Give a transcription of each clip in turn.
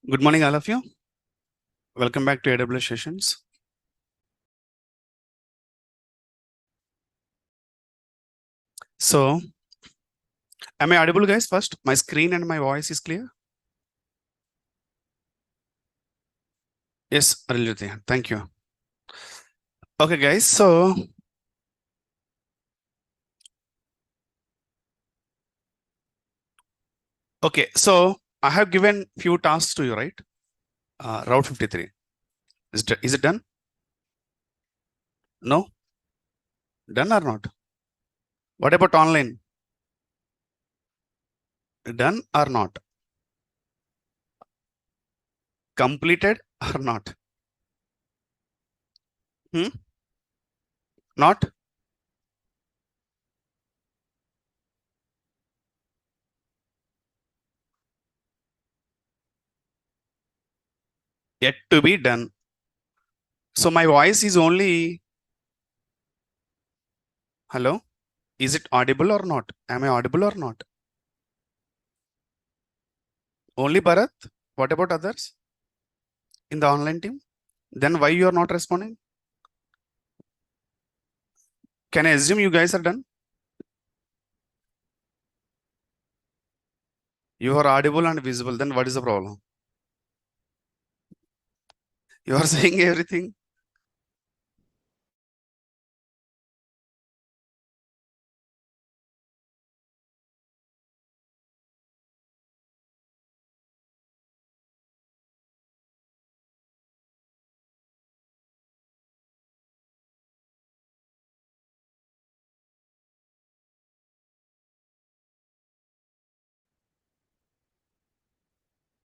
Good morning, all of you. Welcome back to AWS sessions. So, am I audible, guys? First, my screen and my voice is clear. Yes, Ariljuti. Thank you. Okay, guys. So, I have given few tasks to you, right? Route 53. Is it done? No? Done or not? What about online? Done or not? Completed or not? Hmm? Not? Yet to be done. So, my voice is only. Hello? Is it audible or not? Am I audible or not? Only Bharat? What about others in the online team? Then why you are not responding? Can I assume you guys are done? You are audible and visible. Then what is the problem? You are saying everything.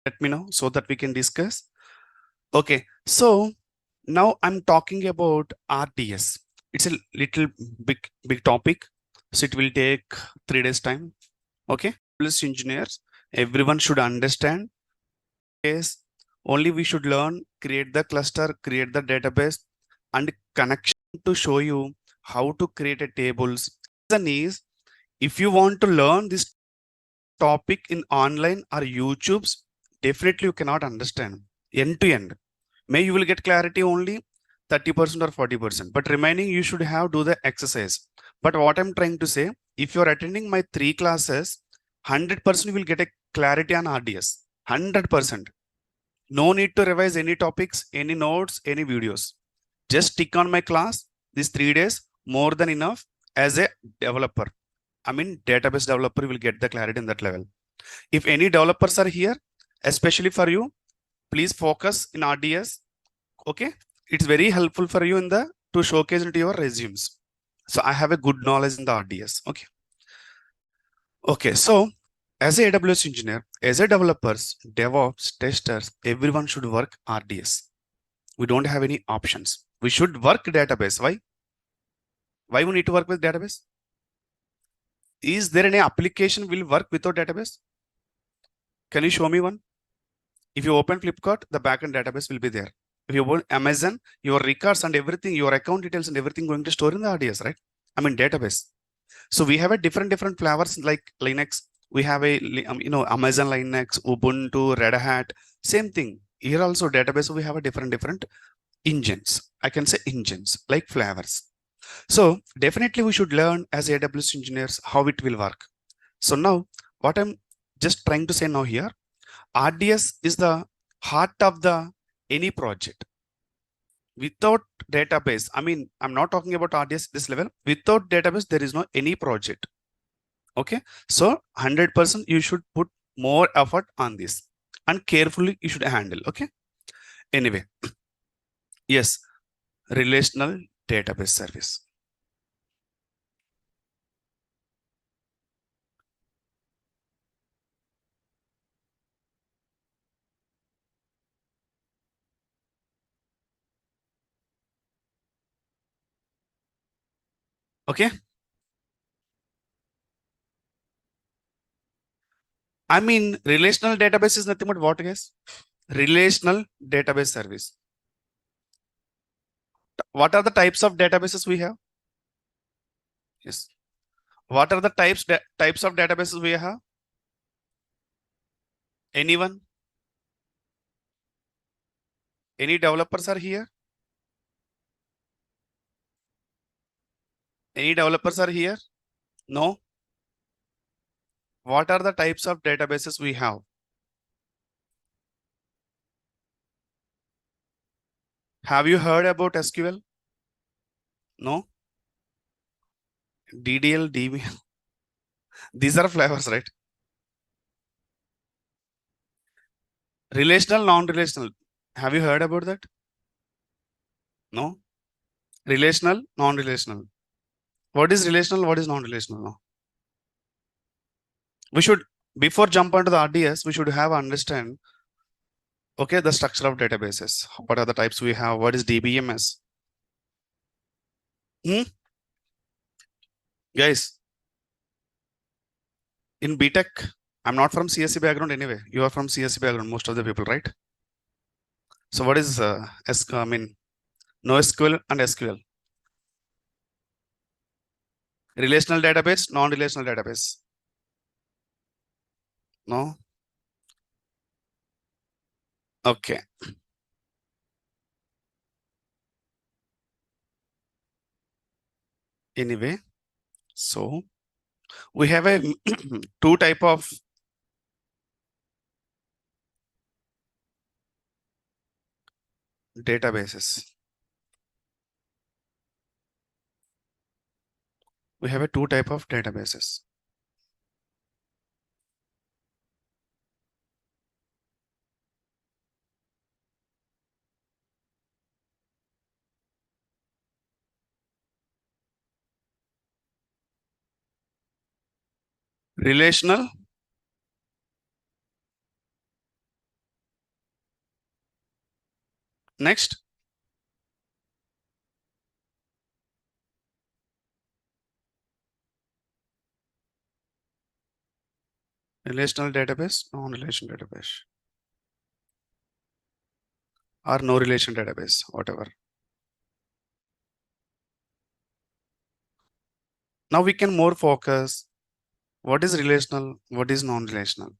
Let me know so that we can discuss. Okay. So now I'm talking about RDS. It's a little big topic. So it will take 3 days time. Okay. Plus engineers, everyone should understand. Yes. Only we should learn, create the cluster, create the database, and connection to show you how to create a tables. Reason is, if you want to learn this topic in online or YouTube's, definitely you cannot understand end to end. May you will get clarity only 30% or 40%, but remaining you should have do the exercise. But what I'm trying to say, if you're attending my 3 classes, 100% you will get a clarity on RDS. 100%. No need to revise any topics, any notes, any videos. Just stick on my class. These 3 days, more than enough as a developer. I mean, database developer will get the clarity in that level. If any developers are here, especially for you, please focus in RDS. Okay. It's very helpful for you in the to showcase into your resumes. So I have a good knowledge in the RDS. Okay. Okay. So as a AWS engineer, as a developers, DevOps, testers, everyone should work RDS. We don't have any options. We should work database. Why? Why we need to work with database? Is there any application will work without database? Can you show me one? If you open Flipkart, the backend database will be there. If you open Amazon, your records and everything, your account details and everything going to store in the RDS, right? I mean database. So we have a different flavors like Linux. We have a Amazon Linux, Ubuntu, Red Hat, same thing. Here also database we have a different engines. I can say engines like flavors. So definitely we should learn as AWS engineers how it will work. So now what I'm just trying to say now here, RDS is the heart of the any project. Without database, I mean, I'm not talking about RDS this level. Without database, there is no any project. Okay. So 100% you should put more effort on this and carefully you should handle. Okay. Anyway, yes, relational database service. Okay. I mean, relational database is nothing but what, guys? Relational database service. What are the types of databases we have? Yes. What are the types of databases we have? Anyone? Any developers are here? Any developers are here? No. What are the types of databases we have? Have you heard about SQL? No. DDL, DB. These are flavors, right? Relational, non-relational. Have you heard about that? No. Relational, non-relational. What is relational? What is non-relational? No. We should, before jump onto the RDS, we should have understand, okay, the structure of databases. What are the types we have? What is DBMS? Hmm? Guys, in BTech, I'm not from CSC background anyway. You are from CSC background, most of the people, right? So what is I mean, NoSQL and SQL? Relational database, non-relational database. No? Okay. Anyway, so we have a two type of databases. We have a two type of databases. Relational, next, relational database, non-relational database, or no relation database, whatever. Now we can more focus what is relational, what is non-relational.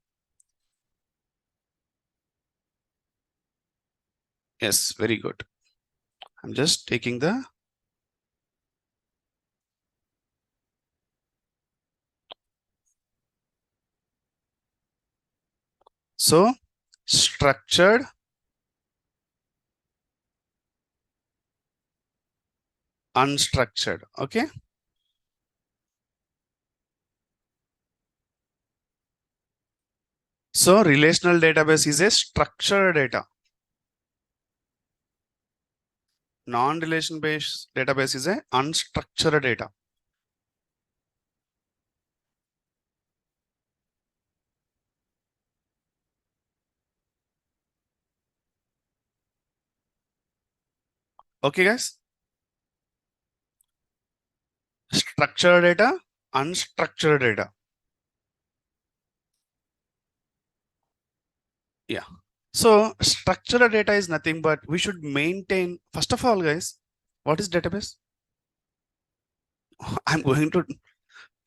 Yes, very good. I'm just taking the so structured, unstructured. Okay. So relational database is a structured data. Non-relation based database is a unstructured data. Okay, guys. Structured data, unstructured data. Yeah. So structured data is nothing but we should maintain. First of all, guys, what is database? I'm going to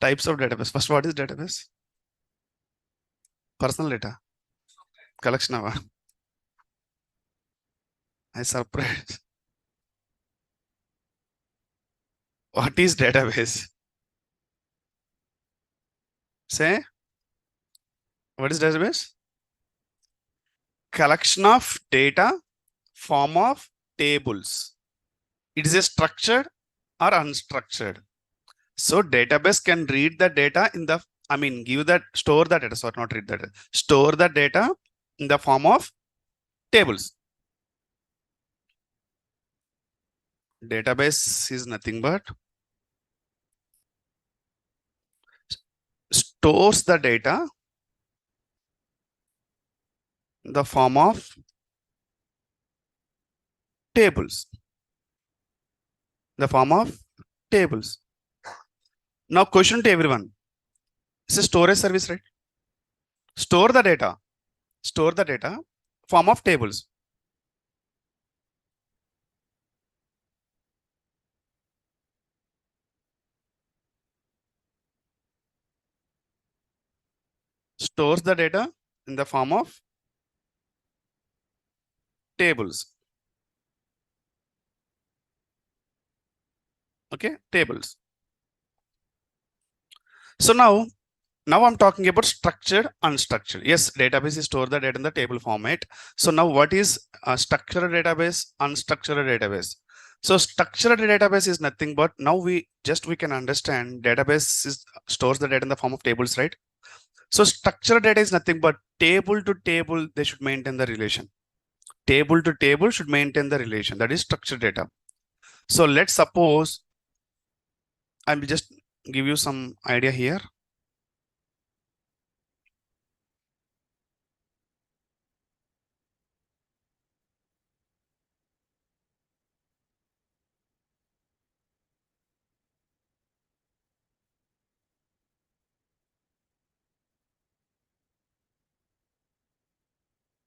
types of database. First, what is database? Personal data. Collection of. I surprised. What is database? Say, what is database? Collection of data, form of tables. It is a structured or unstructured. So database can read the data in the, give that, store the data, sorry, not read the data, store the data in the form of tables. Database is nothing but stores the data in the form of tables. The form of tables. Now question to everyone. It's a storage service, right? Store the data. Store the data, form of tables. Stores the data in the form of tables. Okay, tables. So now I'm talking about structured, unstructured. Yes, database is store the data in the table format. So now what is a structured database, unstructured database? So structured database is nothing but now we can understand database stores the data in the form of tables, right? So structured data is nothing but table to table, they should maintain the relation. Table to table should maintain the relation. That is structured data. So let's suppose I will just give you some idea here.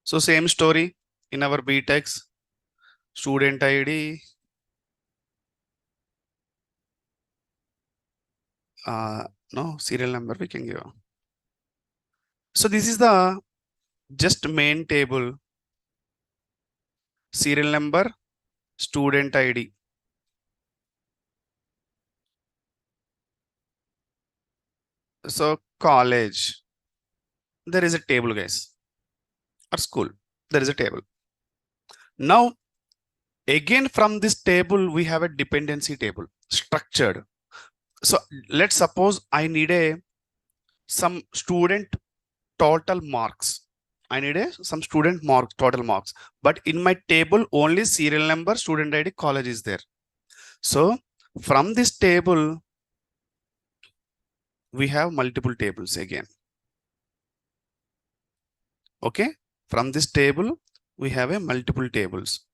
So same story in our BTEX, student ID, no serial number we can give. So this is the just main table, serial number, student ID. So college, there is a table, guys, or school, there is a table. Now, again, from this table, we have a dependency table structured. So let's suppose I need some student total marks. I need some student marks, total marks, but in my table, only serial number, student ID, college is there. So from this table, we have multiple tables again. Okay. From this table, we have a multiple tables.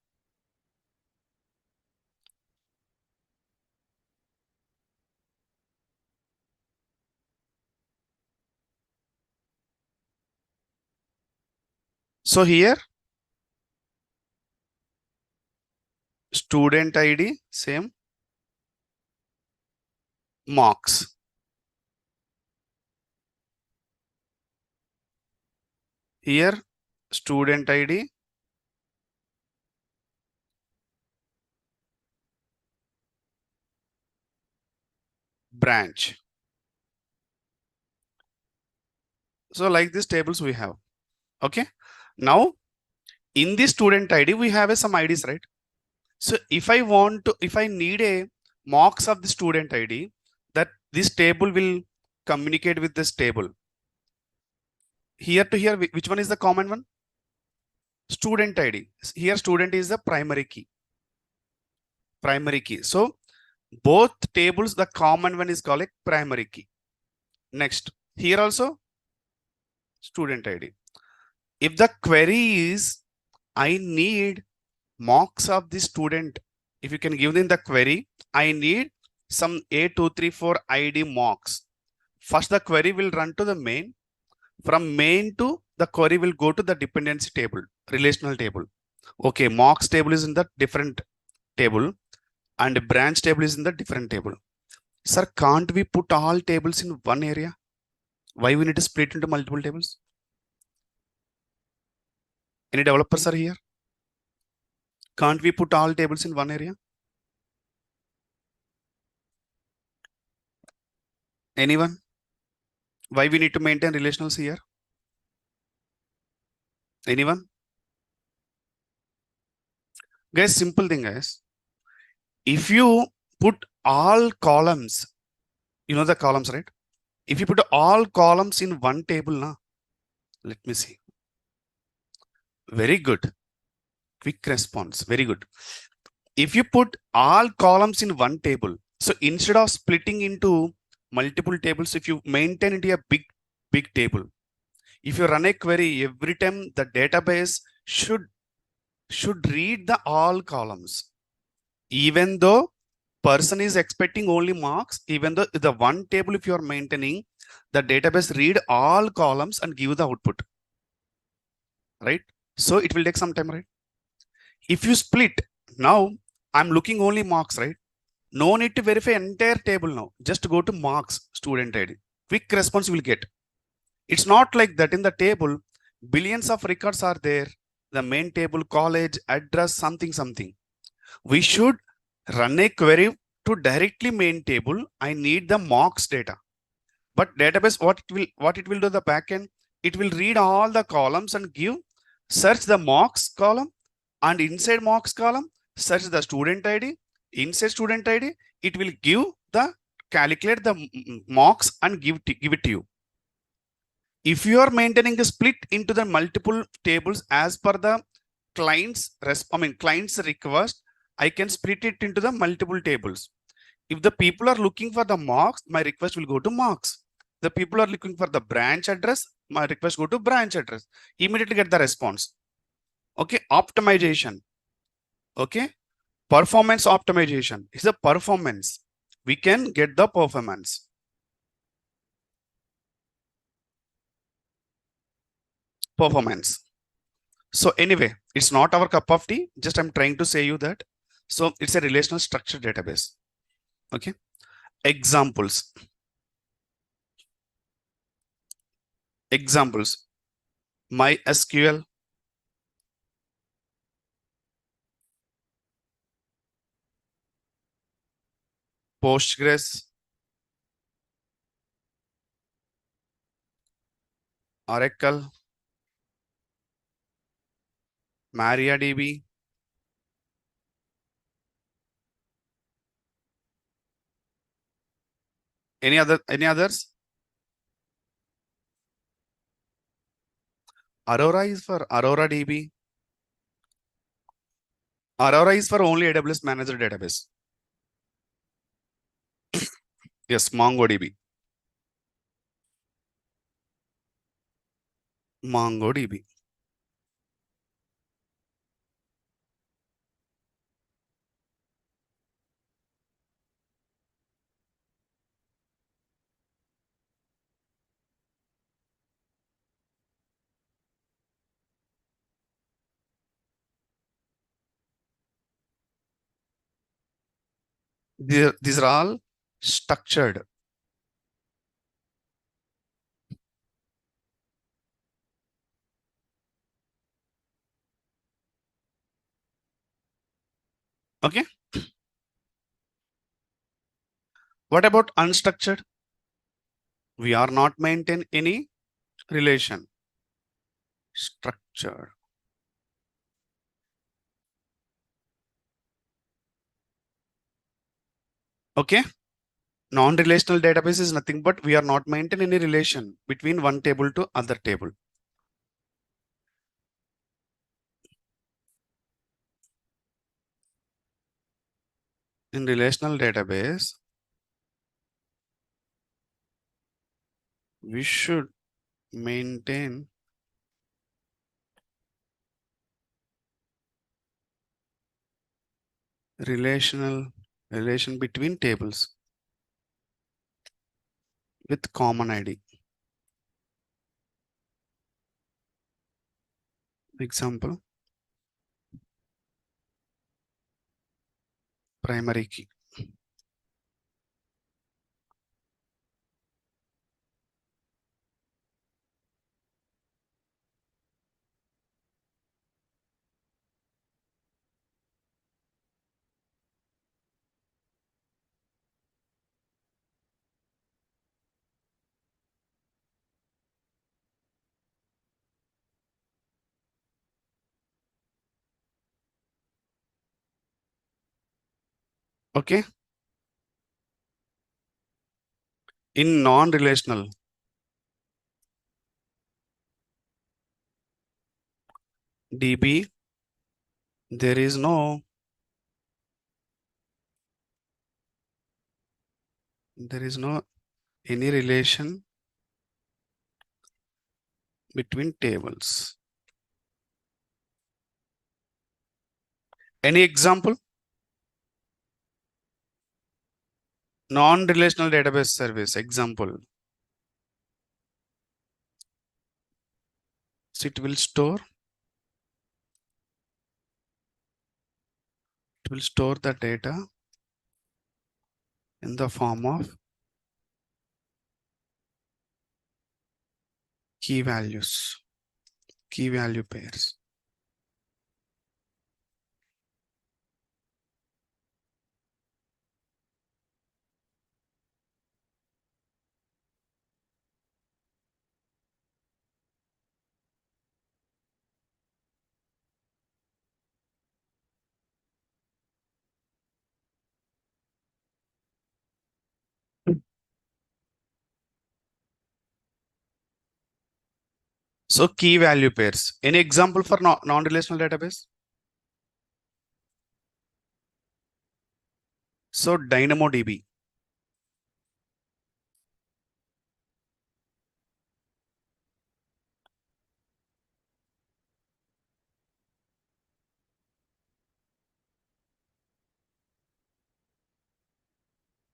So here, student ID, same, marks. Here, student ID, branch. So like these tables we have. Okay. Now, in this student ID, we have some IDs, right? So if I need a marks of the student ID, that this table will communicate with this table. Here to here, which one is the common one? Student ID. Here student is the primary key. Primary key. So both tables, the common one is called a primary key. Next, here also student ID. If the query is, I need marks of the student, if you can give them the query, I need some A234 ID marks. First, the query will run to the main. From main to the query will go to the dependency table, relational table. Okay, marks table is in the different table and branch table is in the different table. Sir, can't we put all tables in one area? Why we need to split into multiple tables? Any developers are here? Can't we put all tables in one area? Anyone? Why we need to maintain relationals here? Anyone? Guys, simple thing, guys. If you put all columns, you know the columns, right? If you put all columns in one table, na, let me see. Very good. Quick response. Very good. If you put all columns in one table, so instead of splitting into multiple tables, if you maintain it a big table, if you run a query every time, the database should read the all columns, even though person is expecting only marks, even though the one table, if you are maintaining, the database read all columns and give the output, right? So it will take some time, right? If you split, now I'm looking only marks, right? No need to verify entire table now. Just go to marks, student ID. Quick response you will get. It's not like that. In the table, billions of records are there. The main table, college, address, something. We should run a query to directly main table, I need the mocks data. But database, what it will do the backend, it will read all the columns and give, search the mocks column, and inside mocks column, search the student ID. Inside student ID, it will give the calculate the mocks and give it to you. If you are maintaining a split into the multiple tables as per the client's request, I can split it into the multiple tables. If the people are looking for the mocks, my request will go to mocks. The people are looking for the branch address, my request go to branch address. Immediately get the response. Okay, optimization. Okay, performance optimization is the performance. We can get the performance. So anyway, it's not our cup of tea. Just I'm trying to say you that. So it's a relational structured database. Okay. Examples. MySQL, Postgres, Oracle, MariaDB. Any others? Aurora is for Aurora DB. Aurora is for only AWS Manager Database. Yes, MongoDB. MongoDB. These are all structured. Okay. What about unstructured? We are not maintain any relation. Structured. Okay. Non-relational database is nothing but we are not maintain any relation between one table to other table. In relational database, we should maintain relation between tables with common ID. Example, primary key. Okay. In non-relational DB, there is no any relation between tables. Any example? Non-relational database service example. So it will store the data in the form of key values, key value pairs. So key value pairs. Any example for non-relational database? So DynamoDB.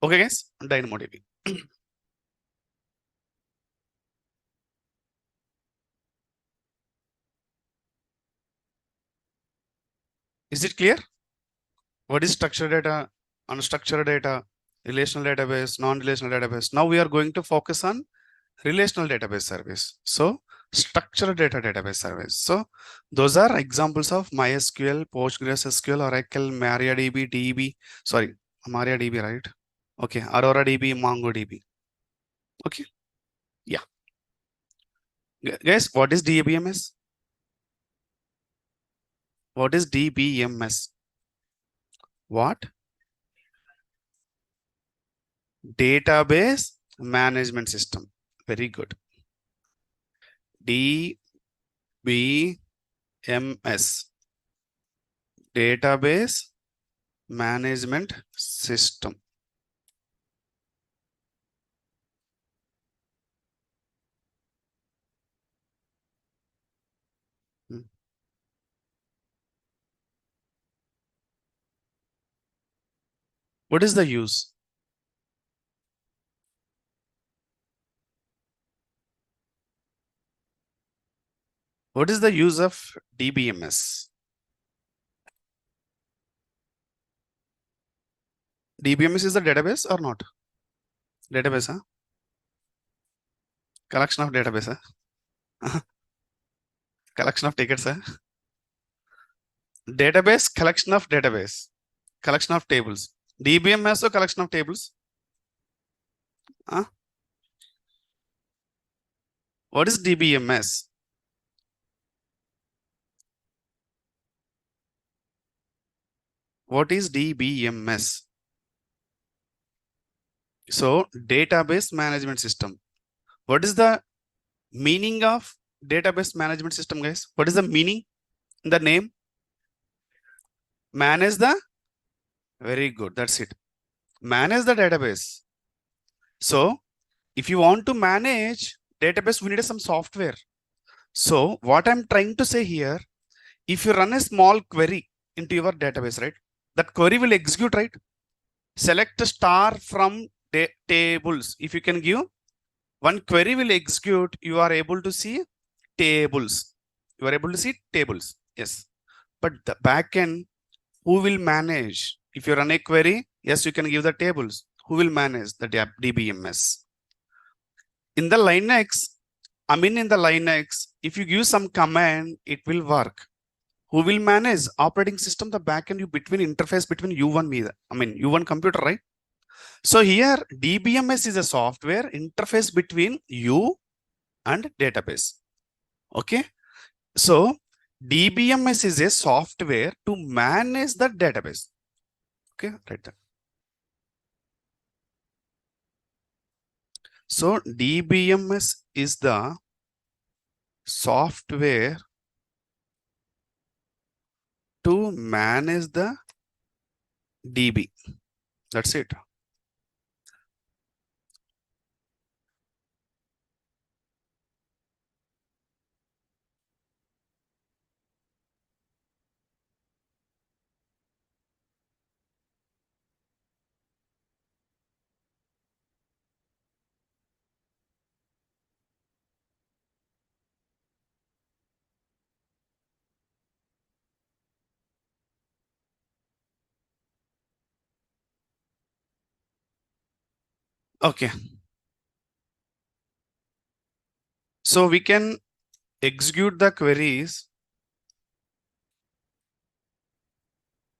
Okay, guys, DynamoDB. Is it clear? What is structured data, unstructured data, relational database, non-relational database? Now we are going to focus on relational database service. So structured data database service. So those are examples of MySQL, PostgreSQL, Oracle, MariaDB, DB. Sorry, MariaDB, right? Okay, Aurora DB, MongoDB. Okay, yeah. Guys, what is DBMS? What is DBMS? What? Database management system. Very good. DBMS. Database management system. Hmm. What is the use? What is the use of DBMS? DBMS is the database or not? Database, huh? Collection of database, huh? Collection of tickets, huh? Database, collection of database, collection of tables. DBMS or collection of tables? Huh? What is DBMS? What is DBMS? So database management system. What is the meaning of database management system, guys? What is the meaning? The name? Manage the, very good. That's it. Manage the database. So if you want to manage database, we need some software. So what I'm trying to say here, if you run a small query into your database, right? That query will execute, right? Select a star from tables. If you can give one query will execute, you are able to see tables. You are able to see tables. Yes. But the backend, who will manage? If you run a query, yes, you can give the tables. Who will manage the DBMS? In the Linux, in the Linux, if you give some command, it will work. Who will manage operating system, the backend, you between interface between you and me, you one computer, right? So here DBMS is a software interface between you and database. Okay. So DBMS is a software to manage the database. Okay, right there. So DBMS is the software to manage the DB. That's it. Okay. So we can execute the queries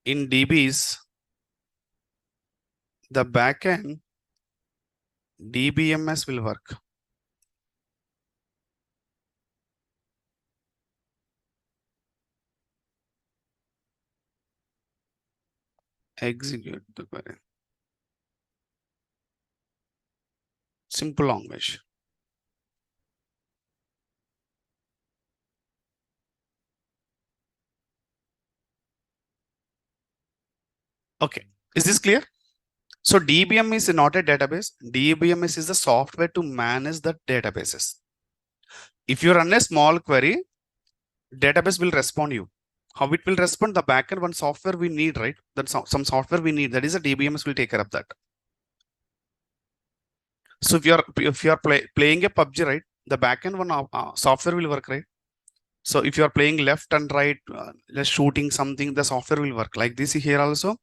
in DBs. The backend DBMS will work. Execute the query. Simple language. Okay, is this clear? So DBM is not a database. DBMS is the software to manage the databases. If you run a small query, database will respond you. How it will respond? The backend one software we need, right? That's some software we need. That is a DBMS will take care of that. So if you are playing a PUBG, right? The backend one software will work, right? So if you are playing left and right, just shooting something, the software will work. Like this here also,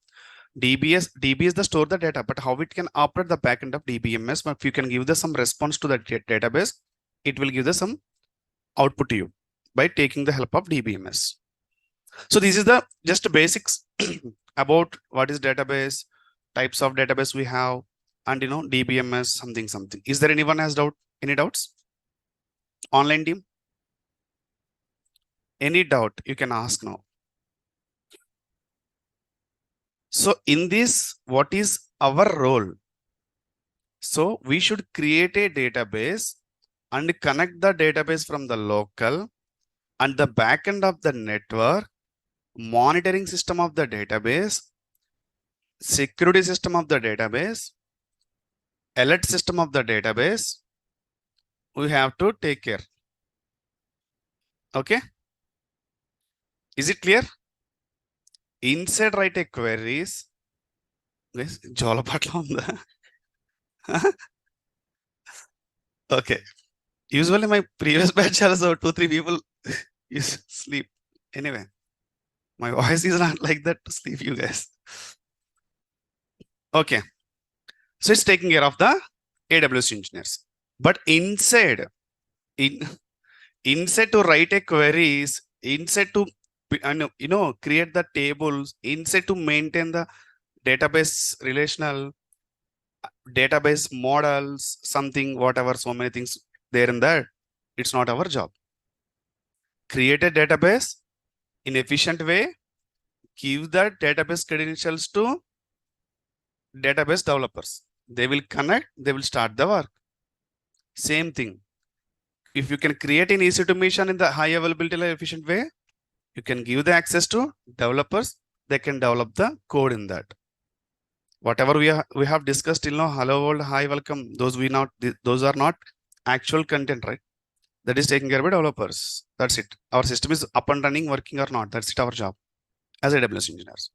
DB is the store the data, but how it can operate the backend of DBMS? But if you can give the some response to that database, it will give the some output to you by taking the help of DBMS. So this is the just basics about what is database, types of database we have, and DBMS something. Is there anyone has doubt? Any doubts? Online team? Any doubt you can ask now. So in this, what is our role? So we should create a database and connect the database from the local and the backend of the network, monitoring system of the database, security system of the database, alert system of the database. We have to take care. Okay. Is it clear? Inside write a queries. Guys, jolapatla unda. Okay. Usually my previous batch also 2-3 people sleep. Anyway, my voice is not like that to sleep you guys. Okay. So it's taking care of the AWS engineers. But inside to write a queries, inside to create the tables, inside to maintain the database relational, database models, something, whatever, so many things there in that. It's not our job. Create a database in efficient way, give that database credentials to database developers. They will connect, they will start the work. Same thing. If you can create an EC2 mission in the high availability efficient way, you can give the access to developers. They can develop the code in that. Whatever we have discussed till now, hello world, hi, welcome. Those are not actual content, right? That is taken care by developers. That's it. Our system is up and running, working or not. That's it, our job as AWS engineers.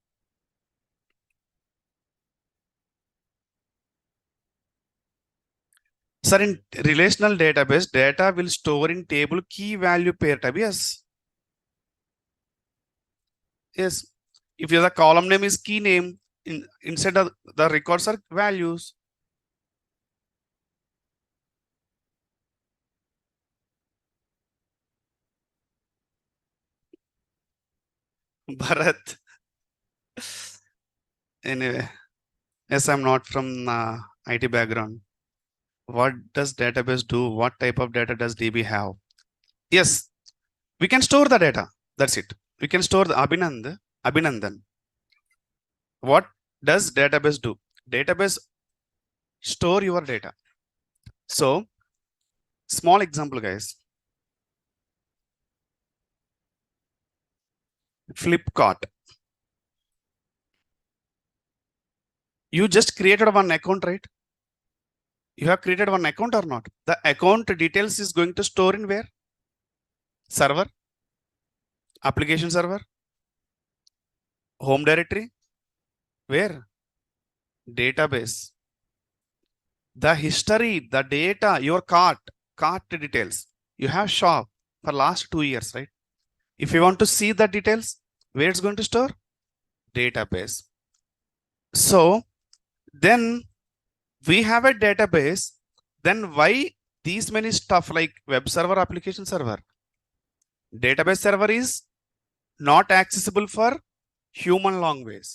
Sir, in relational database, data will store in table key value pair type. Yes. Yes. If the column name is key name, inside the records are values. Bharat. Anyway, yes, I'm not from IT background. What does database do? What type of data does DB have? Yes, we can store the data. That's it. We can store the Abhinandan. What does database do? Database store your data. So, small example, guys. Flipkart. You just created one account, right? You have created one account or not? The account details is going to store in where? Server, application server, home directory, where? Database. The history, the data, your cart details. You have shop for last 2 years, right? If you want to see the details, where it's going to store? Database. So then we have a database. Then why these many stuff like web server, application server? Database server is not accessible for human language,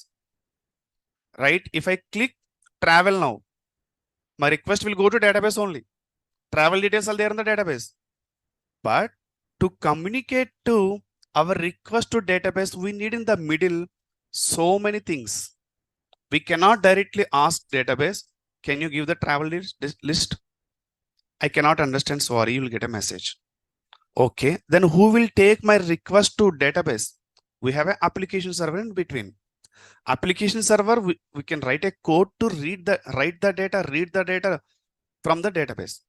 right? If I click travel now, my request will go to database only. Travel details are there in the database. But to communicate to our request to database, we need in the middle so many things. We cannot directly ask database, can you give the travel list? I cannot understand, sorry, you will get a message. Okay, then who will take my request to database? We have an application server in between. Application server, we can write a code to read the data from the database.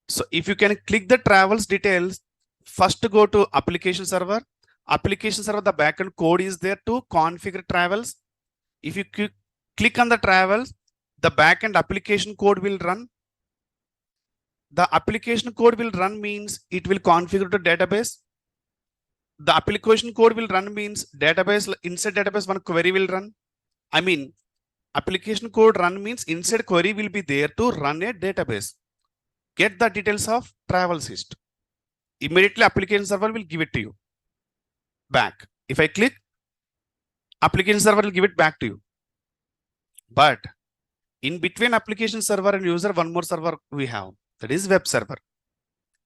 So if you can click the travels details, first go to application server. Application server, the backend code is there to configure travels. If you click on the travels, the backend application code will run. The application code will run means it will configure the database. The application code will run means database, inside database one query will run. I mean, application code run means inside query will be there to run a database. Get the details of travels list. Immediately application server will give it to you back. If I click, application server will give it back to you. But in between application server and user, one more server we have, that is web server.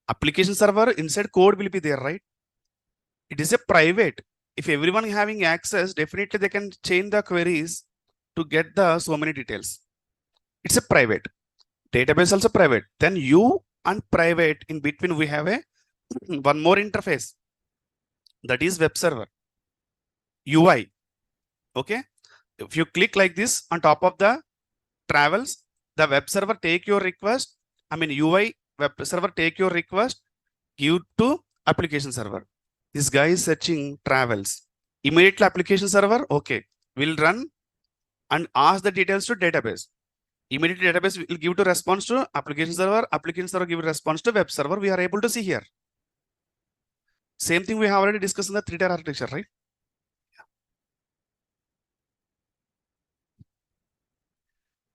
Application server inside code will be there, right? It is a private. If everyone having access, definitely they can change the queries to get the so many details. It's a private. Database also private. Then you and private, in between we have a one more interface, that is web server, UI. Okay. If you click like this on top of the travels, the web server take your request. I mean, UI web server take your request, give to application server. This guy is searching travels. Immediately application server, okay, will run and ask the details to database. Immediately database will give to response to application server give response to web server. We are able to see here. Same thing we have already discussed in the 3-tier architecture, right?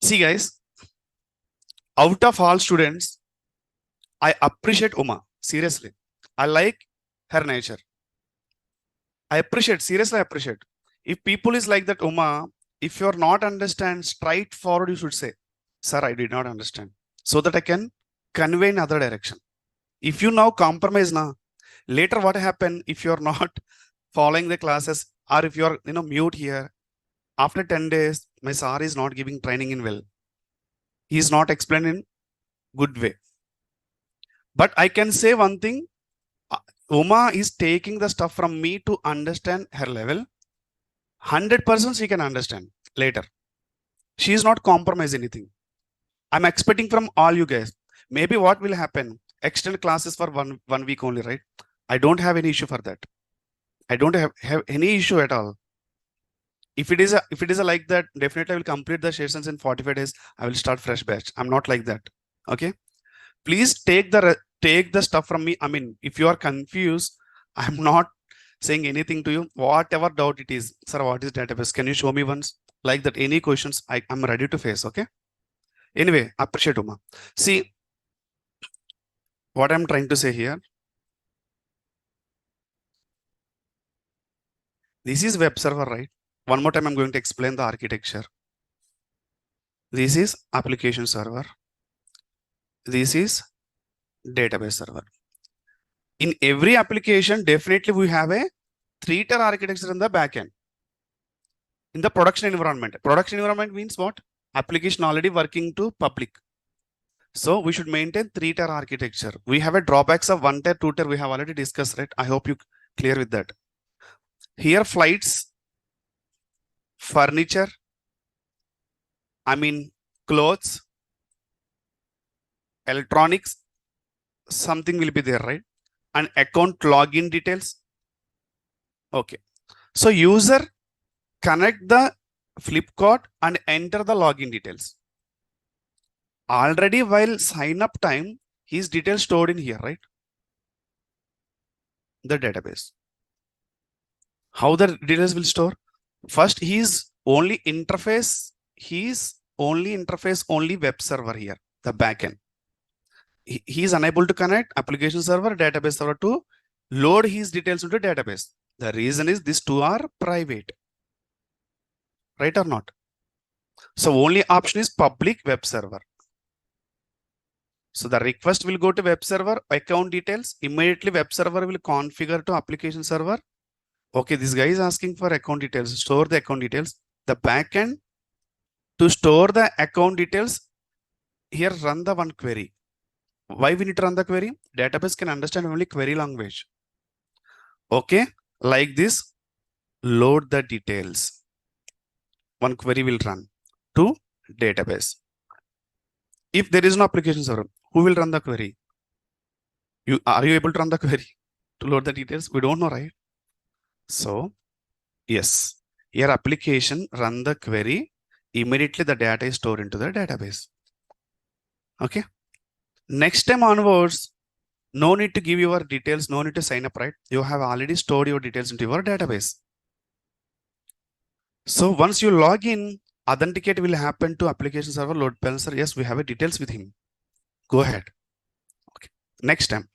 See guys, out of all students, I appreciate Uma, seriously. I like her nature. I appreciate, seriously I appreciate. If people is like that, Uma, if you're not understand straightforward, you should say, sir, I did not understand, so that I can convey in other direction. If you now compromise now, later what happen if you're not following the classes, or if you're mute here, after 10 days, my sir is not giving training in well. He is not explaining in good way. But I can say one thing, Uma is taking the stuff from me to understand her level. 100% she can understand later. She is not compromising anything. I'm expecting from all you guys. Maybe what will happen? Extend classes for one week only, right? I don't have any issue for that. I don't have any issue at all. If it is a like that, definitely I will complete the sessions in 45 days. I will start fresh batch. I'm not like that. Okay. Please take the stuff from me. I mean, if you are confused, I'm not saying anything to you. Whatever doubt it is, sir, what is database? Can you show me once? Like that, any questions, I'm ready to face. Okay. Anyway, appreciate Uma. See, what I'm trying to say here. This is web server, right? One more time, I'm going to explain the architecture. This is application server. This is database server. In every application, definitely we have a 3-tier architecture in the backend. In the production environment. Production environment means what? Application already working to public. So we should maintain 3-tier architecture. We have a drawbacks of 1-tier, 2-tier. We have already discussed, right? I hope you clear with that. Here flights, furniture, I mean clothes, electronics, something will be there, right? And account login details. Okay. So user connect the Flipkart and enter the login details. Already while sign up time, his details stored in here, right? The database. How the details will store? First, his only interface, only web server here, the backend. He is unable to connect application server, database server to load his details into database. The reason is these two are private, right or not? So only option is public web server. So the request will go to web server, account details, immediately web server will configure to application server. Okay, this guy is asking for account details, store the account details. The backend to store the account details, here run the one query. Why we need to run the query? Database can understand only query language. Okay, like this, load the details. one query will run to database. If there is no application server, who will run the query? Are you able to run the query to load the details? We don't know, right? So yes, your application run the query, immediately the data is stored into the database. Okay. Next time onwards, no need to give your details, no need to sign up, right? You have already stored your details into your database. So once you log in, authenticate will happen to application server load balancer. Yes, we have a details with him. Go ahead. Okay. Next time,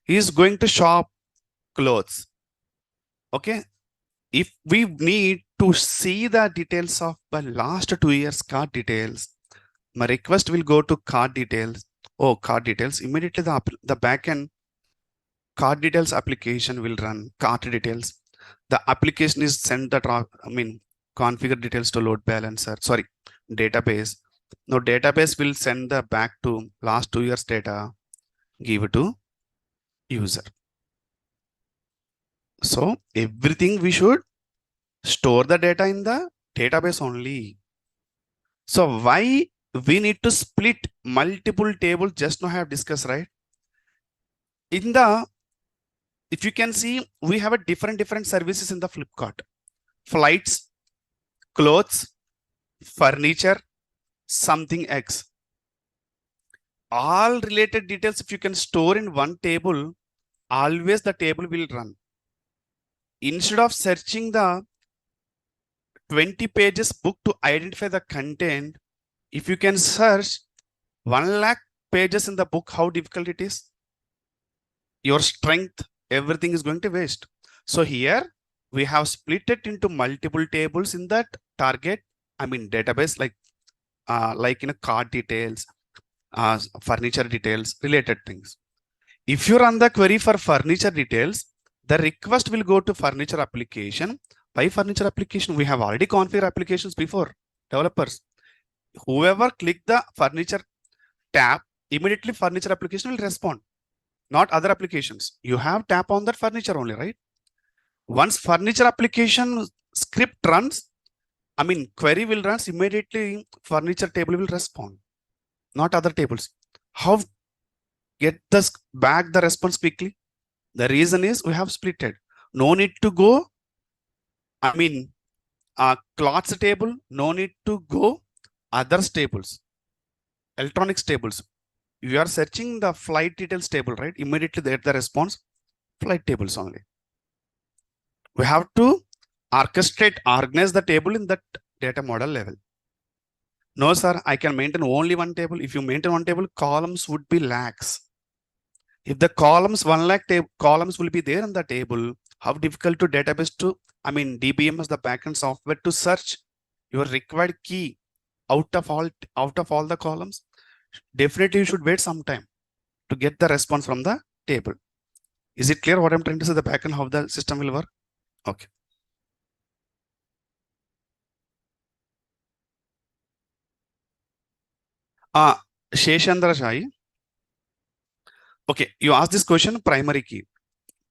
he is going to shop clothes. Okay. If we need to see the details of the last 2 years card details, my request will go to card details. Oh, card details. Immediately the backend card details application will run card details. The application is sent the configure details to load balancer. Sorry, database. Now database will send the back to last 2 years data, give it to user. So everything we should store the data in the database only. So why we need to split multiple tables? Just now I have discussed, right? In the, if you can see, we have a different services in the Flipkart. Flights, clothes, furniture, something X. All related details, if you can store in one table, always the table will run. Instead of searching the 20 pages book to identify the content, if you can search 1 lakh pages in the book, how difficult it is? Your strength, everything is going to waste. So here we have split it into multiple tables in that target, database, like in a card details, furniture details, related things. If you run the query for furniture details, the request will go to furniture application. By furniture application, we have already configured applications before, developers. Whoever click the furniture tab, immediately furniture application will respond, not other applications. You have tap on that furniture only, right? Once furniture application script runs, query will runs, immediately furniture table will respond, not other tables. How get this back the response quickly? The reason is we have splitted. No need to go, cloths table, no need to go others tables, electronics tables. You are searching the flight details table, right? Immediately get the response, flight tables only. We have to orchestrate, organize the table in that data model level. No, sir, I can maintain only one table. If you maintain one table, columns would be lakhs. If the columns 1 lakh columns will be there in the table, how difficult to database to, DBMS, the backend software, to search your required key out of all the columns. Definitely you should wait some time to get the response from the table. Is it clear what I'm trying to say, the backend, how the system will work? Okay. Sheshandra Shai. Okay, you asked this question, primary key.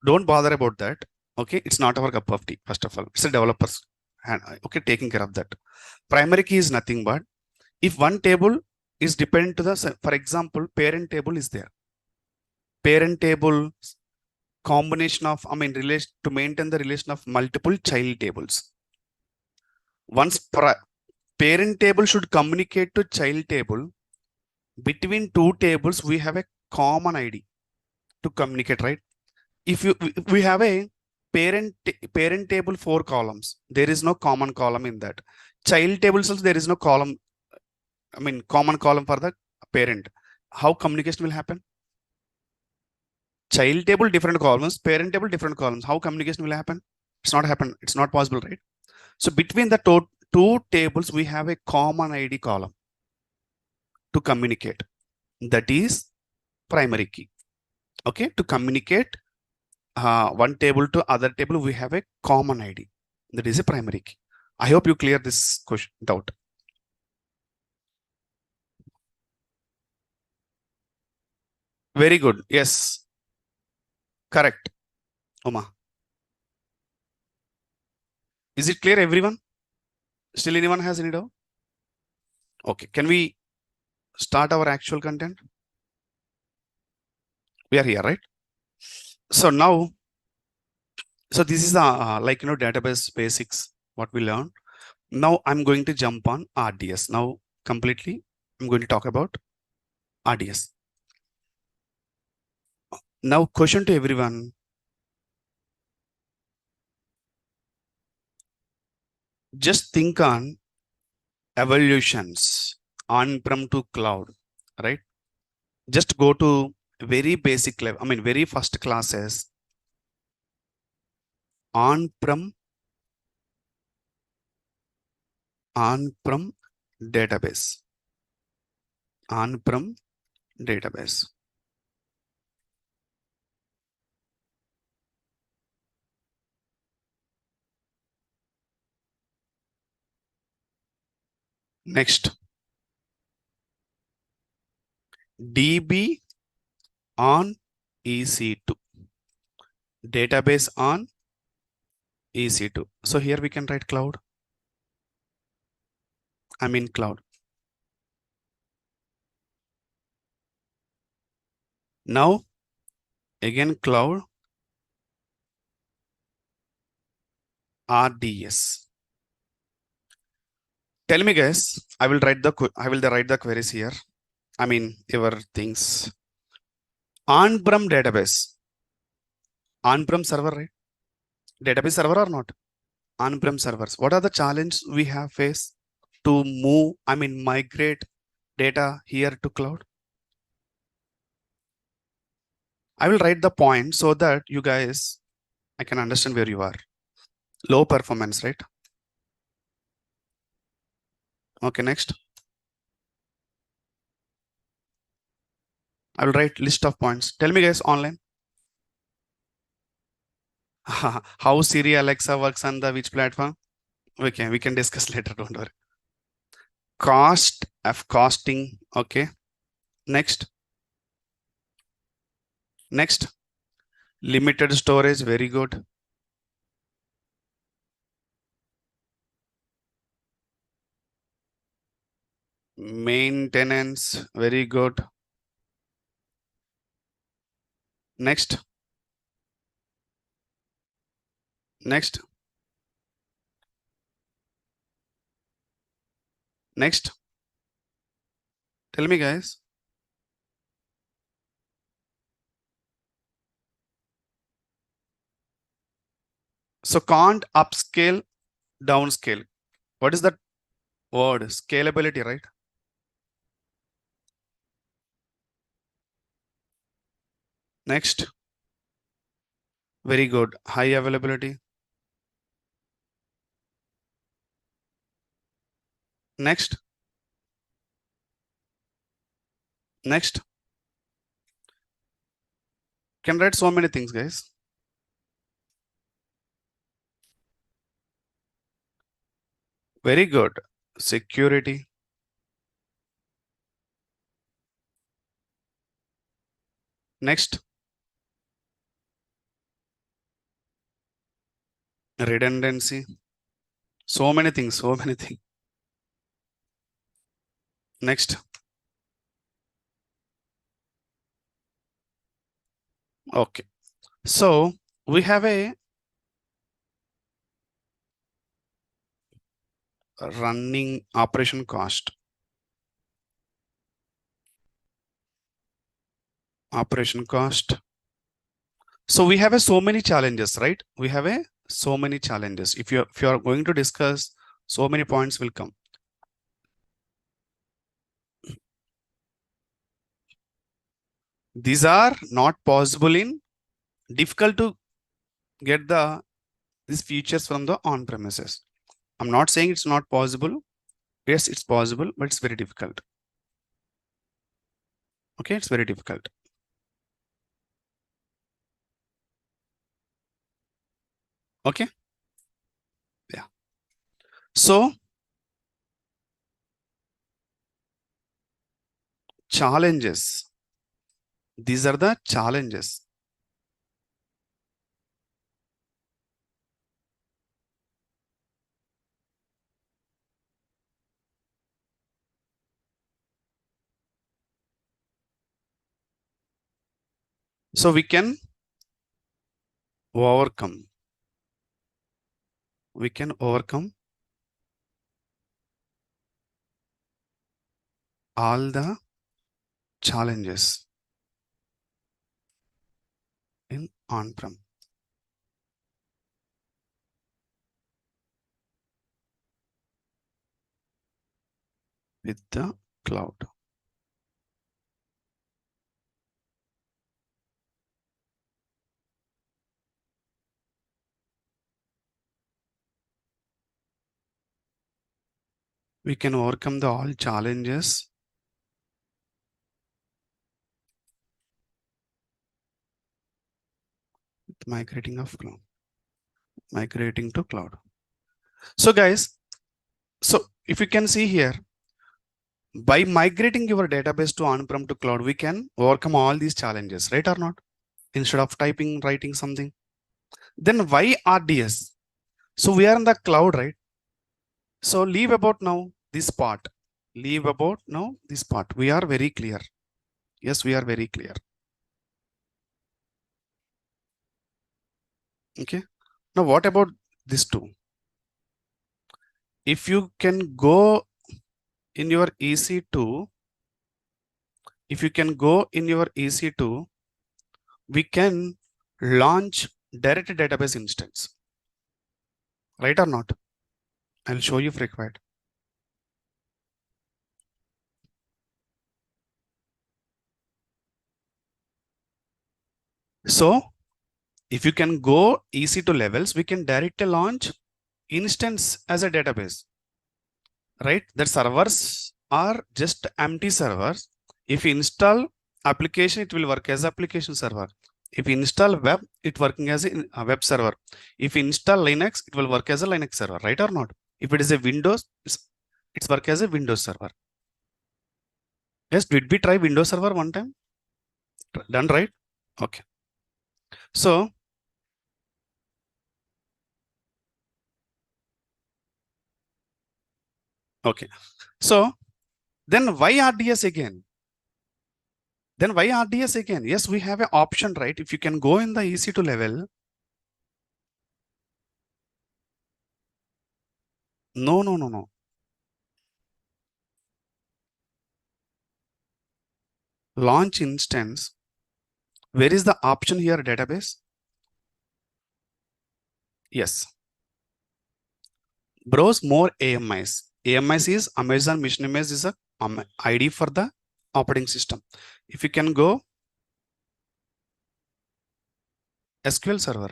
Don't bother about that. Okay, it's not our cup of tea, first of all. It's a developer's hand. Okay, taking care of that. Primary key is nothing but if one table is dependent to the, for example, parent table is there. Parent table combination of, relation to maintain the relation of multiple child tables. Once parent table should communicate to child table, between two tables, we have a common ID to communicate, right? If we have a parent table 4 columns, there is no common column in that. Child tables also there is no column, common column for the parent. How communication will happen? Child table different columns, parent table different columns. How communication will happen? It's not happen. It's not possible, right? So between the two tables, we have a common ID column to communicate. That is primary key. Okay, to communicate one table to other table, we have a common ID. That is a primary key. I hope you clear this question doubt. Very good. Yes. Correct. Uma. Is it clear, everyone? Still anyone has any doubt? Okay, can we start our actual content? We are here, right? So now, so this is like database basics what we learned. Now I'm going to jump on RDS. Now completely, I'm going to talk about RDS. Now question to everyone. Just think on evolutions on-prem to cloud, right? Just go to very basic level. I mean, very first classes on-prem on-prem database. On-prem database. Next, DB on EC2. Database on EC2. So here we can write cloud. I mean cloud. Now, again cloud RDS. Tell me guys, I will write the queries here. I mean your things. On-prem database. On-prem server, right? Database server or not? On-prem servers. What are the challenges we have faced to move, I mean migrate data here to cloud? I will write the point so that you guys, I can understand where you are. Low performance, right? Okay, next. I will write list of points. Tell me guys online. How Siri Alexa works on the which platform? Okay, we can discuss later, don't worry. Cost of costing. Okay. Next. Next. Limited storage. Very good. Maintenance. Very good. Next. Next. Next. Tell me guys. So can't upscale, downscale. What is that word? Scalability, right? Next. Very good. High availability. Next. Next. Can write so many things, guys. Very good. Security. Next. Redundancy. So many things. So many things. Next. Okay. So we have a running operation cost. Operation cost. So we have a so many challenges, right? We have a so many challenges. If you are going to discuss, so many points will come. These are not possible in difficult to get these features from the on premises. I'm not saying it's not possible. Yes, it's possible, but it's very difficult. Okay, it's very difficult. Okay. Yeah. So challenges. These are the challenges. So we can overcome. We can overcome all the challenges in on-prem. With the cloud. We can overcome the all challenges with migrating of cloud. Migrating to cloud. So guys, so if you can see here, by migrating your database to on-prem to cloud, we can overcome all these challenges, right or not? Instead of typing, writing something. Then why RDS? So we are in the cloud, right? So leave about now this part. Leave about now this part. We are very clear. Yes, we are very clear. Okay. Now what about this two? If you can go in your EC2, if you can go in your EC2, we can launch direct database instance. Right or not? I'll show you if required. So if you can go EC2 levels, we can directly launch instance as a database, right? The servers are just empty servers. If you install application, it will work as application server. If you install web, it working as a web server. If you install Linux, it will work as a Linux server, right or not? If it is a Windows, it's work as a Windows server. Yes, did we try Windows server one time? Done, right? Okay. So okay. So then why RDS again? Then why RDS again? Yes, we have an option, right? If you can go in the EC2 level. No, no, no, no. Launch instance. Where is the option here, database? Yes. Browse more AMIs. AMIs is Amazon Mission Image is a ID for the operating system. If you can go SQL Server.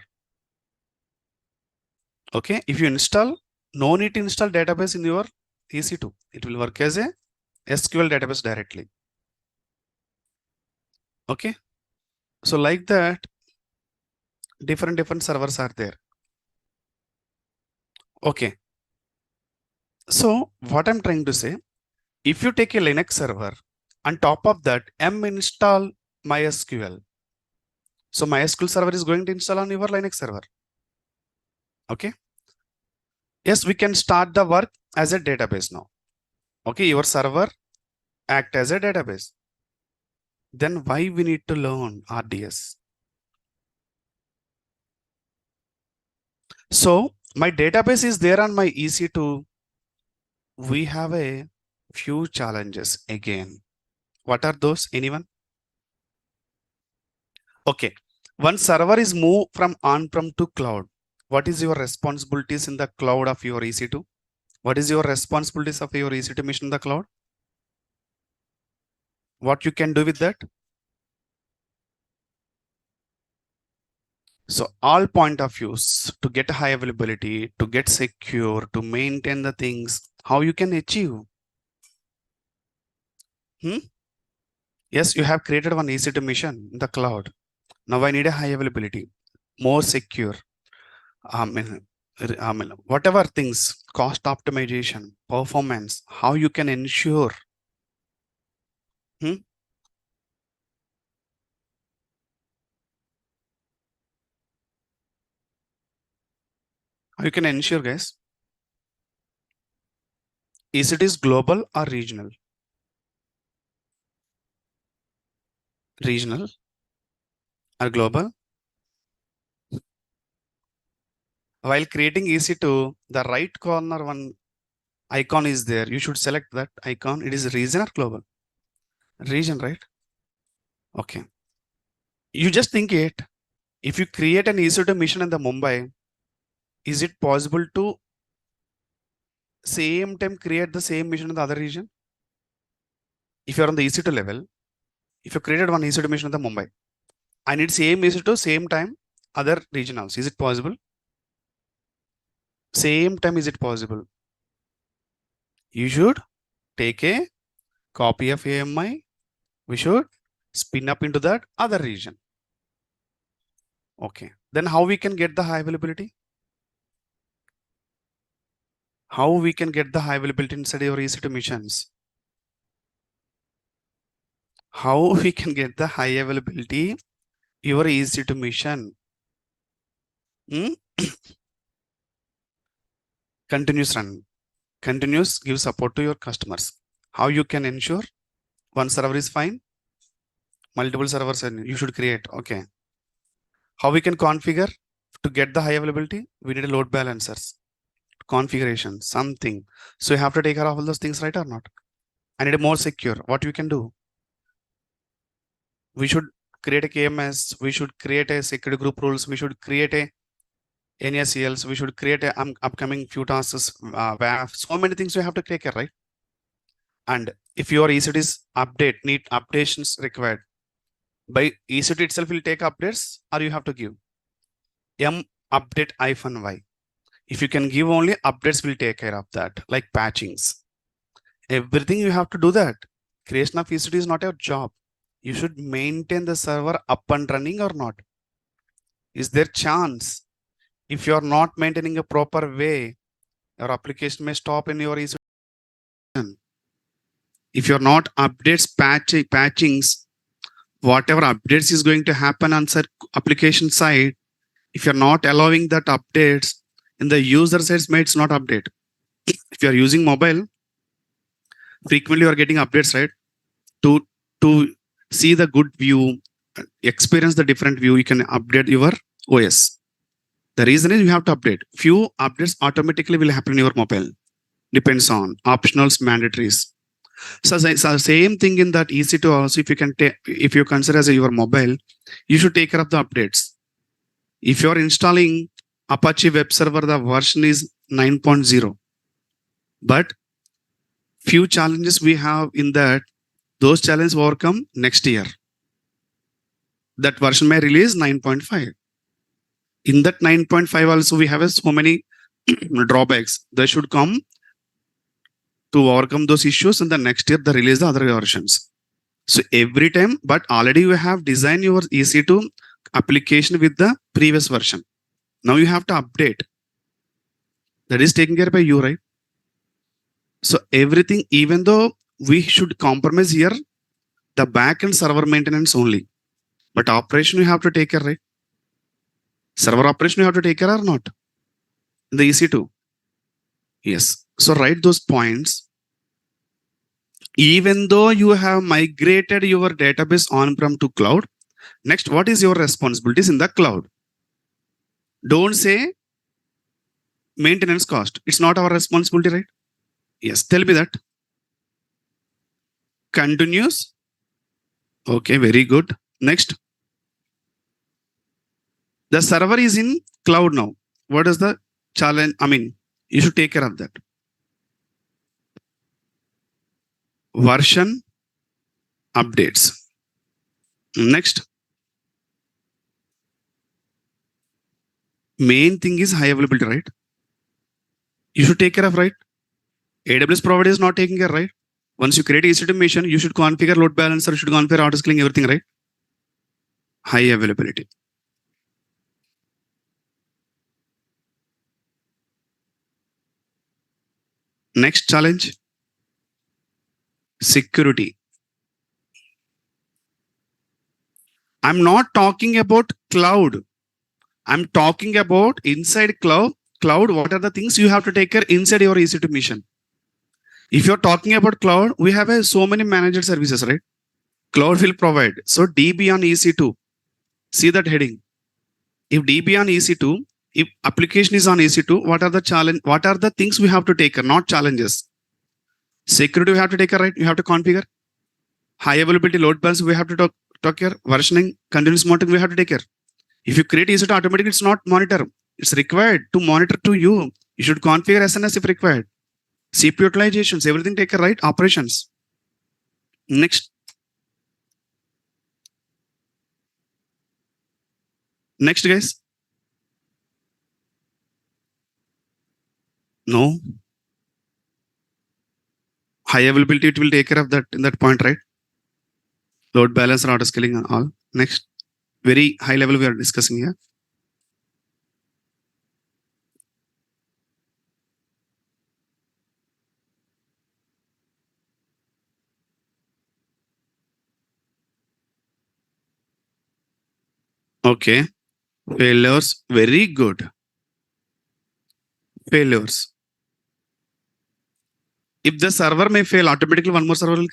Okay. If you install, no need to install database in your EC2. It will work as a SQL database directly. Okay. So like that, different servers are there. Okay. So what I'm trying to say, if you take a Linux server, on top of that, install MySQL. So MySQL server is going to install on your Linux server. Okay. Yes, we can start the work as a database now. Okay, your server act as a database. Then why we need to learn RDS? So my database is there on my EC2. We have a few challenges again. What are those? Anyone? Okay. Once server is moved from on-prem to cloud, what is your responsibilities in the cloud of your EC2? What is your responsibilities of your EC2 mission in the cloud? What you can do with that? So all point of views to get high availability, to get secure, to maintain the things, how you can achieve? Yes, you have created one EC2 mission in the cloud. Now I need a high availability, more secure. Whatever things, cost optimization, performance, how you can ensure. Hmm? How you can ensure, guys? Is it is global or regional? Regional. are global. While creating EC2, the right corner one icon is there. You should select that icon. It is region or global? Region, right? Okay. You just think it. If you create an EC2 mission in the Mumbai, is it possible to same time create the same mission in the other region? If you're on the EC2 level, if you created one EC2 mission in the Mumbai, I need same EC2, same time, other region also. Is it possible? Same time, is it possible? You should take a copy of AMI. We should spin up into that other region. Okay. Then how we can get the high availability? How we can get the high availability inside your EC2 missions? How we can get the high availability your EC2 mission? Continuous run. Continuous give support to your customers. How you can ensure one server is fine, multiple servers you should create. Okay. How we can configure to get the high availability? We need a load balancers, configuration, something. So you have to take care of all those things, right or not? I need a more secure. What you can do? We should create a KMS. We should create a security group rules. We should create a NACLs. We should create a upcoming few tasks. WAF. So many things you have to take care, right? And if your EC2's update need updations required, by EC2 itself will take updates, or you have to give M update -y. If you can give only updates, will take care of that, like patchings. Everything you have to do that. Creation of EC2 is not your job. You should maintain the server up and running or not. Is there chance? If you are not maintaining a proper way, your application may stop in your EC2. If you're not updates, patchings, whatever updates is going to happen on application side, if you're not allowing that updates in the user side, it's not update. If you're using mobile, frequently you're getting updates, right? To see the good view, experience the different view, you can update your OS. The reason is you have to update. Few updates automatically will happen in your mobile. Depends on optionals, mandatories. So same thing in that EC2 also. If you can take, if you consider as your mobile, you should take care of the updates. If you are installing Apache web server, the version is 9.0, but few challenges we have in that. Those challenges will overcome next year. That version may release 9.5. In that 9.5 also we have so many drawbacks. They should come to overcome those issues, and the next year they release the other versions. So every time, but already you have designed your EC2 application with the previous version. Now you have to update. That is taken care by you, right? So everything, even though we should compromise here, the backend server maintenance only, but operation you have to take care, right? Server operation you have to take care or not? In the EC2. Yes. So write those points. Even though you have migrated your database on-prem to cloud, next, what is your responsibilities in the cloud? Don't say maintenance cost. It's not our responsibility, right? Yes. Tell me that. Continuous. Okay, very good. Next. The server is in cloud now. What is the challenge? I mean, you should take care of that. Version updates. Next. Main thing is high availability, right? You should take care of, right? AWS provider is not taking care, right? Once you create EC2 mission, you should configure load balancer, you should configure auto scaling, everything, right? High availability. Next challenge, security. I'm not talking about cloud. I'm talking about inside cloud. What are the things you have to take care inside your EC2 mission? If you're talking about cloud, we have so many managed services, right? Cloud will provide. So DB on EC2. See that heading. If DB on EC2, if application is on EC2, what are the challenge? What are the things we have to take care? Not challenges. Security we have to take care, right? You have to configure. High availability load balance we have to talk care. Versioning, continuous monitoring we have to take care. If you create EC2 automatically, it's not monitor. It's required to monitor to you. You should configure SNS if required. CPU utilizations, everything take care, right? Operations. Next. Next, guys. No. High availability, it will take care of that in that point, right? Load balancer, auto scaling and all. Next. Very high level we are discussing here. Okay. Failures, very good. Failures. If the server may fail, automatically one more server will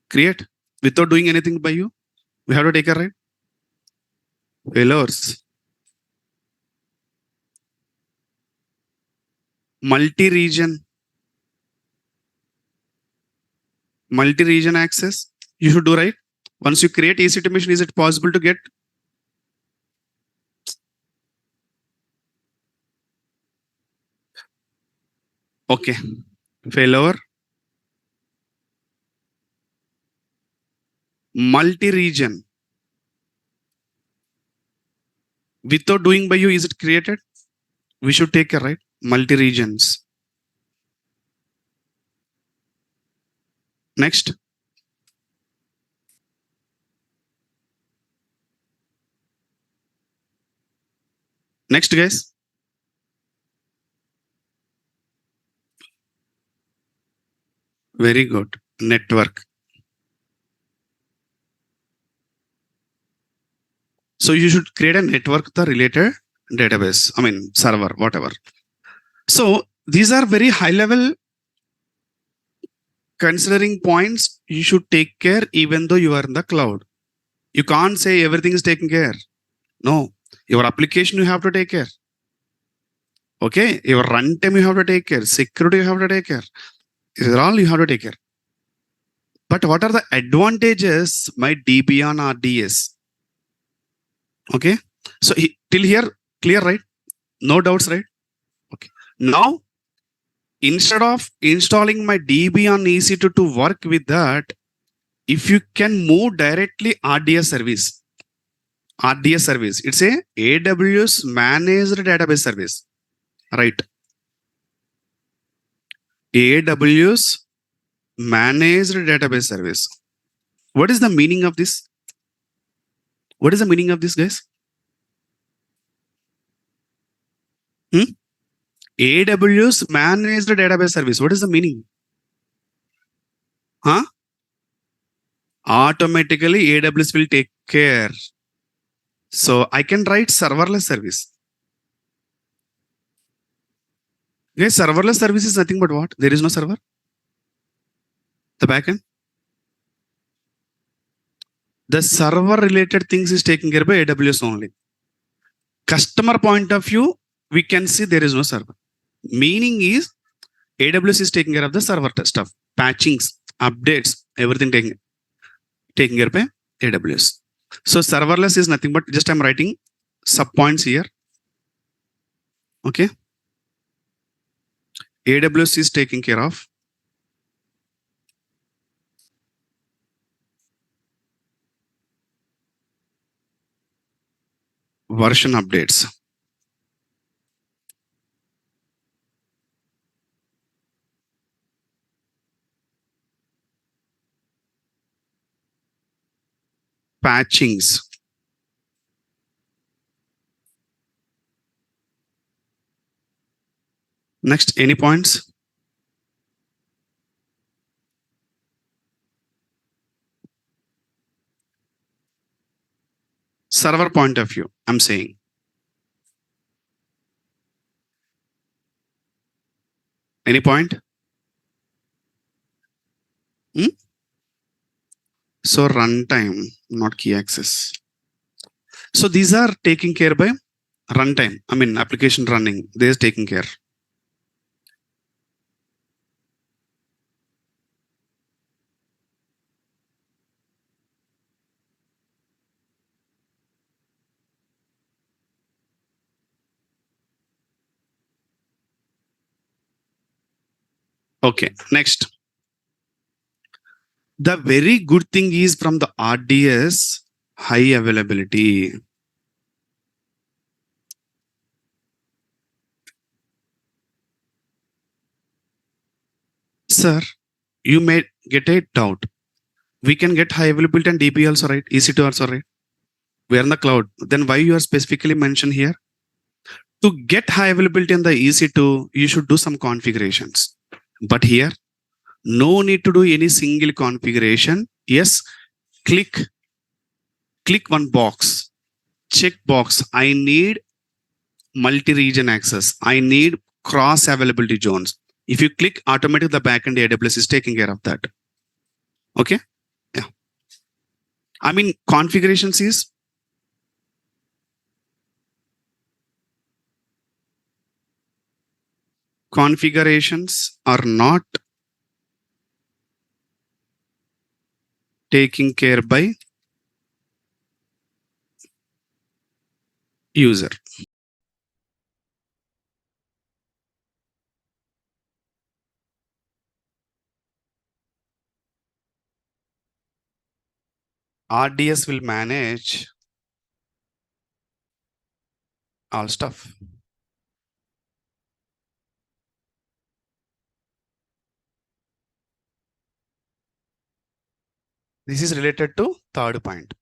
create without doing anything by you. We have to take care, right? Failures. Multi-region access. You should do, right? Once you create EC2 machine, is it possible to get? Okay. Failure. Multi-region. Without doing by you, is it created? We should take care, right? Multi-regions. Next. Next, guys. Very good. Network. So you should create a network, the related database, I mean, server, whatever. So these are very high level considering points you should take care even though you are in the cloud. You can't say everything is taken care. No, your application you have to take care. Okay, your runtime you have to take care. Security you have to take care. These are all you have to take care. But what are the advantages my DB on RDS? Okay, so till here clear, right? No doubts, right? Okay. Now, instead of installing my DB on EC2 to work with that, if you can move directly RDS service, it's a AWS managed database service, right? AWS managed database service. What is the meaning of this? What is the meaning of this, guys? AWS managed database service. What is the meaning? Huh? Automatically AWS will take care. So I can write serverless service. Guys, serverless service is nothing but what? There is no server. The backend. The server related things is taken care by AWS only. Customer point of view, we can see there is no server. Meaning is AWS is taking care of the server stuff, patchings, updates, everything taking care by AWS. So serverless is nothing but just I'm writing sub points here. Okay. AWS is taking care of version updates. Patchings. Next, any points? Server point of view, I'm saying. Any point? So runtime, not key access. So these are taken care by runtime. I mean, application running, they is taking care. Okay, next. The very good thing is from the RDS, high availability. Sir, you may get a doubt. We can get high availability and DB also, right? EC2 also, right? We are in the cloud. Then why you are specifically mentioned here? To get high availability in the EC2, you should do some configurations. But here, no need to do any single configuration. Yes, click one box, check box. I need multi-region access. I need cross availability zones. If you click, automatically the backend AWS is taking care of that. Okay. Yeah. I mean, configurations is configurations are not taken care by user. RDS will manage all stuff. This is related to third point.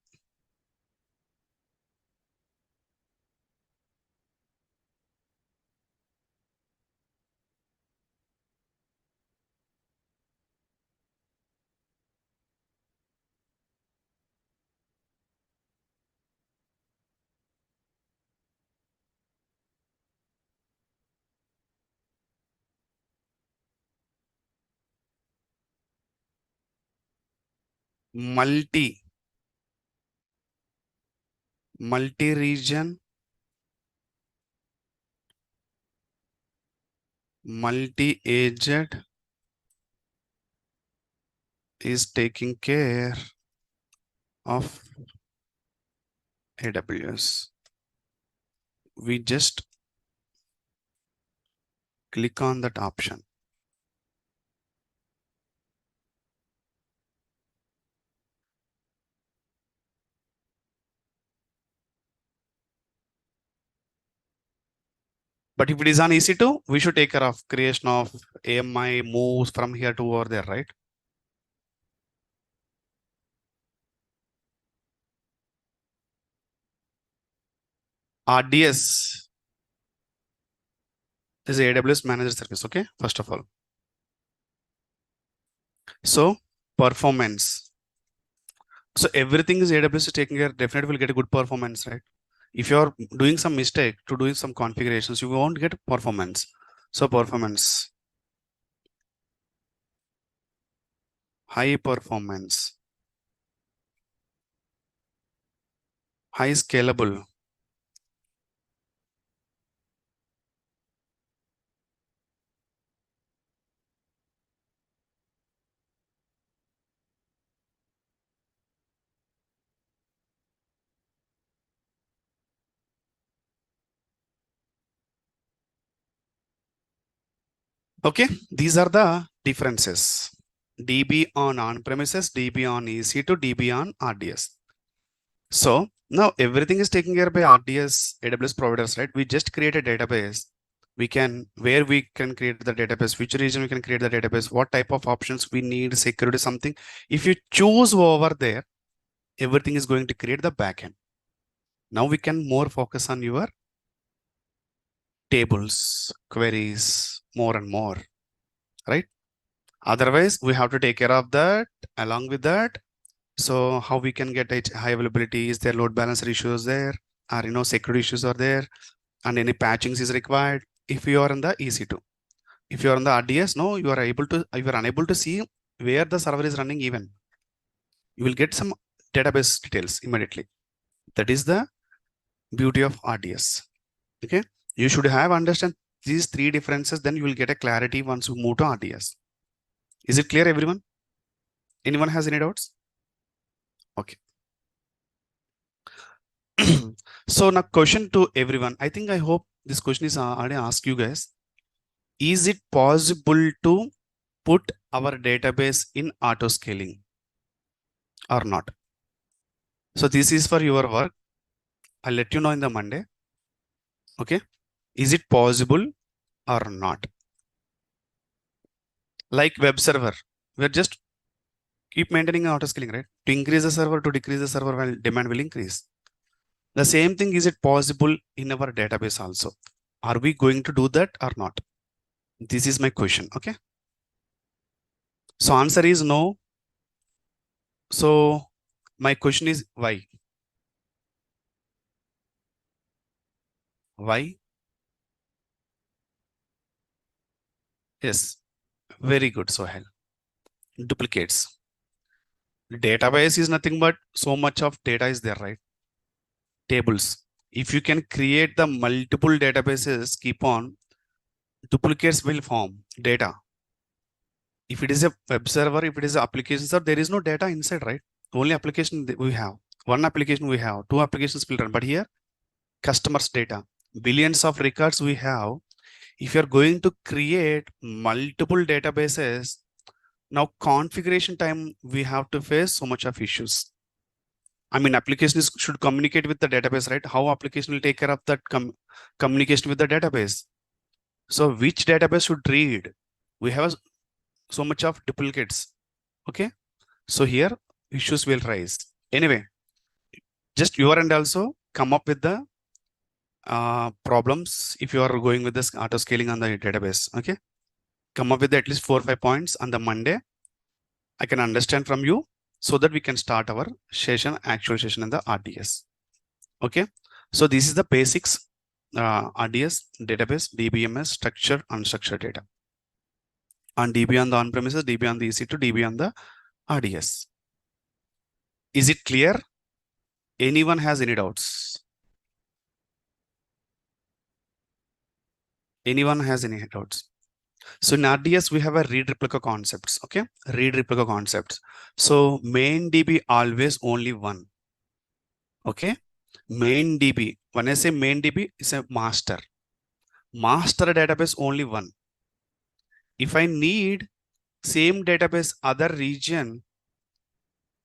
Multi-region, multi-agent is taking care of AWS. We just click on that option. But if it is on EC2, we should take care of creation of AMI moves from here to over there, right? RDS is AWS managed service. Okay, first of all. So performance. So everything is AWS is taking care, definitely will get a good performance, right? If you're doing some mistake to doing some configurations, you won't get performance. So performance, high performance, high scalable. Okay, these are the differences. DB on-premises, DB on EC2, DB on RDS. So now everything is taken care by RDS, AWS providers, right? We just create a database. We can, where we can create the database, which region we can create the database, what type of options we need, security, something. If you choose over there, everything is going to create the backend. Now we can more focus on your tables, queries, more and more, right? Otherwise, we have to take care of that. Along with that, so how we can get a high availability? Is there load balancer issues there? Or security issues are there? And any patching is required? If you are in the EC2, if you are on the RDS, no, you are unable to see where the server is running even. You will get some database details immediately. That is the beauty of RDS. Okay, you should have understand these three differences, then you will get a clarity once you move to RDS. Is it clear, everyone? Anyone has any doubts? Okay. So now question to everyone. I hope this question is already asked you guys. Is it possible to put our database in auto scaling or not? So this is for your work. I'll let you know in the Monday. Okay. Is it possible or not? Like web server, we're just keep maintaining auto scaling, right? To increase the server, to decrease the server, while demand will increase. The same thing, is it possible in our database also? Are we going to do that or not? This is my question. Okay. So answer is no. So my question is why? Why? Yes. Very good, Sohail. Duplicates. Database is nothing but so much of data is there, right? Tables. If you can create the multiple databases, keep on, duplicates will form data. If it is a web server, if it is an application server, there is no data inside, right? Only application we have. One application we have, two applications will run. But here, customers' data, billions of records we have. If you're going to create multiple databases, now configuration time, we have to face so much of issues. I mean, applications should communicate with the database, right? How application will take care of that communication with the database? So which database should read? We have so much of duplicates. Okay. So here issues will rise. Anyway, just your end also come up with the problems if you are going with this auto scaling on the database. Okay. Come up with at least 4 or 5 points on the Monday. I can understand from you so that we can start our session, actual session in the RDS. Okay. So this is the basics, RDS, database, DBMS, structured, unstructured data. On DB on the on-premises, DB on the EC2, DB on the RDS. Is it clear? Anyone has any doubts? Anyone has any doubts? So in RDS, we have a read replica concepts. Okay. Read replica concepts. So main DB always only one. Okay. Main DB. When I say main DB, is a master. Master database only one. If I need same database other region,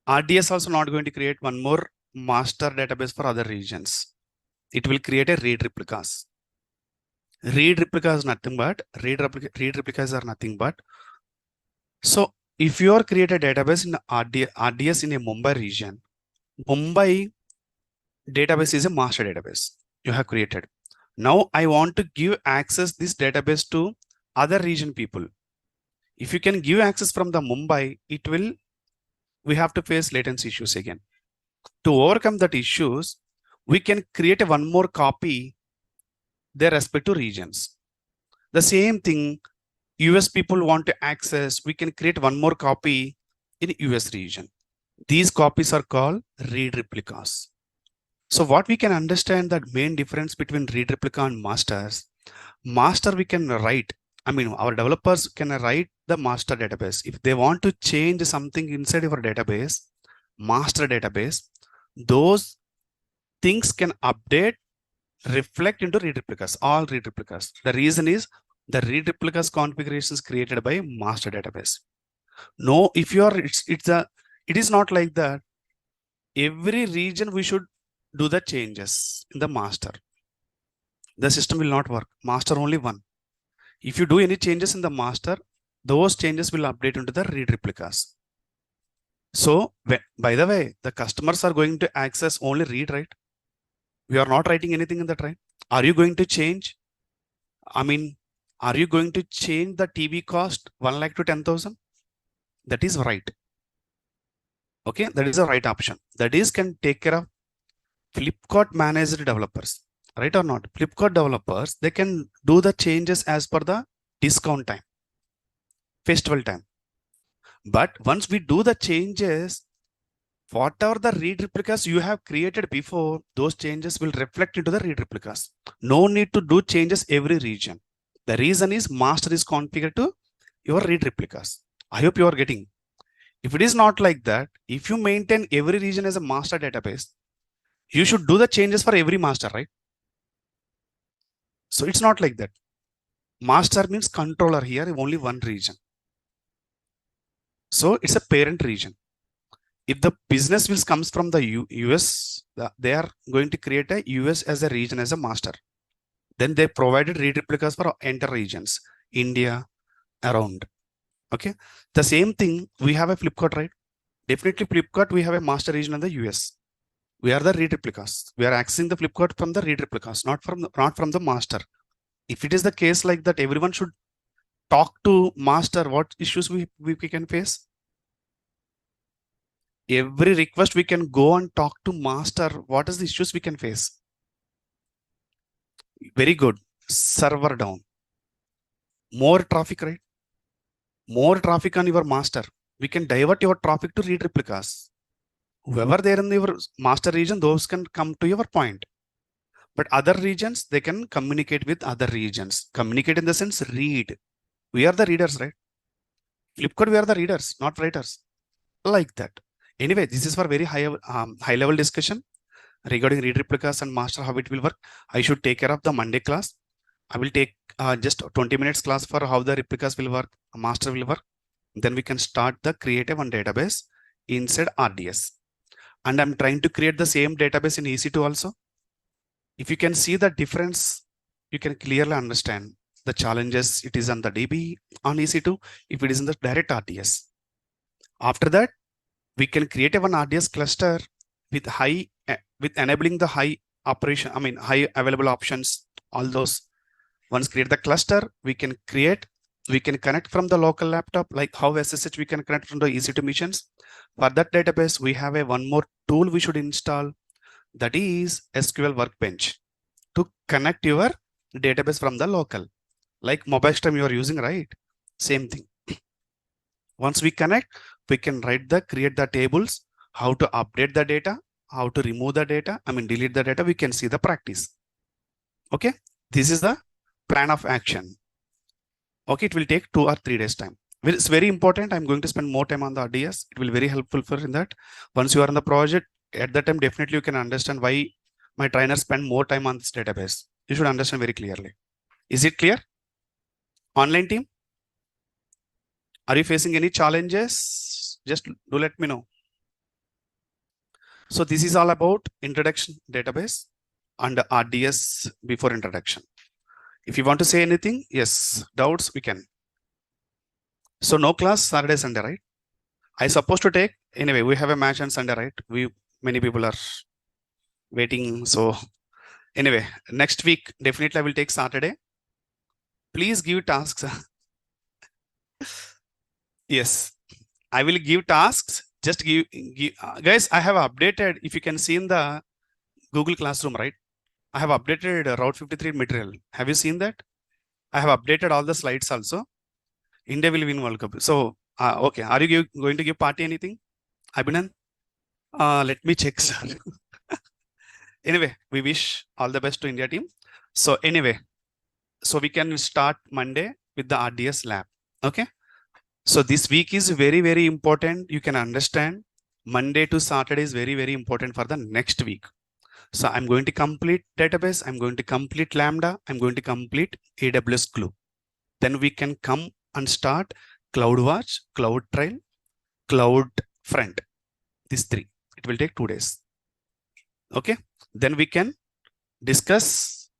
RDS also not going to create one more master database for other regions. It will create a read replicas. Read replicas nothing but read replicas are nothing but. So if you are create a database in RDS in a Mumbai region, Mumbai database is a master database you have created. Now I want to give access this database to other region people. If you can give access from the Mumbai, we have to face latency issues again. To overcome that issues, we can create one more copy their respective regions. The same thing, US people want to access, we can create one more copy in US region. These copies are called read replicas. So what we can understand that main difference between read replica and masters, master we can write. I mean, our developers can write the master database. If they want to change something inside our database, master database, those things can update, reflect into read replicas, all read replicas. The reason is the read replicas configurations created by master database. No, if you are, it is not like that. Every region we should do the changes in the master. The system will not work. Master only one. If you do any changes in the master, those changes will update into the read replicas. So by the way, the customers are going to access only read, right? We are not writing anything in that, right? Are you going to change? I mean, are you going to change the TB cost 1 lakh to 10,000? That is right. Okay, that is the right option. That is can take care of Flipkart managed developers, right or not? Flipkart developers, they can do the changes as per the discount time, festival time. But once we do the changes whatever the read replicas you have created before, those changes will reflect into the read replicas. No need to do changes every region. The reason is master is configured to your read replicas. I hope you are getting. If it is not like that, if you maintain every region as a master database, you should do the changes for every master, right? So it's not like that. Master means controller here, only one region. So it's a parent region. If the business will comes from the US, they are going to create a US as a region as a master. Then they provided read replicas for entire regions, India, around. Okay. The same thing, we have a Flipkart, right? Definitely Flipkart, we have a master region in the US. We are the read replicas. We are accessing the Flipkart from the read replicas, not from the master. If it is the case like that, everyone should talk to master. What issues we can face? Every request we can go and talk to master. What is the issues we can face? Very good. Server down. More traffic, right? More traffic on your master. We can divert your traffic to read replicas. Whoever there in your master region, those can come to your point. But other regions, they can communicate with other regions. Communicate in the sense read. We are the readers, right? Flipkart, we are the readers, not writers. Like that. Anyway, this is for very high level discussion regarding read replicas and master, how it will work. I should take care of the Monday class. I will take just 20 minutes class for how the replicas will work, master will work. Then we can start the creative one database inside RDS. And I'm trying to create the same database in EC2 also. If you can see the difference, you can clearly understand the challenges it is on the DB on EC2, if it is in the direct RDS. After that, we can create a one RDS cluster with enabling the high available options, all those. Once create the cluster, we can connect from the local laptop, like how SSH we can connect from the EC2 missions. For that database, we have one more tool we should install, that is SQL Workbench, to connect your database from the local, like MobileStream you are using, right? Same thing. Once we connect, we can create the tables, how to update the data, how to remove the data, delete the data. We can see the practice. Okay, this is the plan of action. Okay, it will take 2 or 3 days time. It's very important. I'm going to spend more time on the RDS. It will be very helpful for in that. Once you are in the project, at that time, definitely you can understand why my trainers spend more time on this database. You should understand very clearly. Is it clear? Online team? Are you facing any challenges? Just do let me know. So this is all about introduction database and RDS before introduction. If you want to say anything, yes, doubts, we can. So no class Saturday, Sunday, right? I supposed to take, anyway, we have a match on Sunday, right? Many people are waiting. So anyway, next week, definitely I will take Saturday. Please give tasks. Yes, I will give tasks. Just give guys, I have updated, if you can see in the Google Classroom, right? I have updated Route 53 material. Have you seen that? I have updated all the slides also. India will win World Cup. So, okay. Are you going to give party anything? Abhinan? Let me check, sir. Anyway, we wish all the best to India team. So anyway, so we can start Monday with the RDS lab. Okay. So this week is very, very important. You can understand Monday to Saturday is very, very important for the next week. So I'm going to complete database. I'm going to complete Lambda. I'm going to complete AWS Glue. Then we can come and start CloudWatch, CloudTrail, CloudFront. These 3. It will take 2 days. Okay. Then we can discuss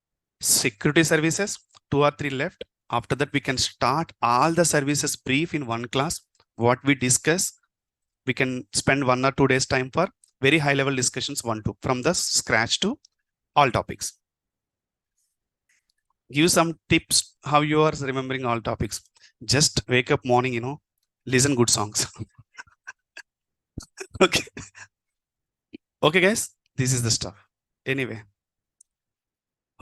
security services, 2 or 3 left. After that, we can start all the services brief in one class. What we discuss, we can spend 1 or 2 days time for very high level discussions, 1-2, from the scratch to all topics. Give some tips how you are remembering all topics. Just wake up morning, listen good songs. Okay. Okay, guys, this is the stuff. Anyway.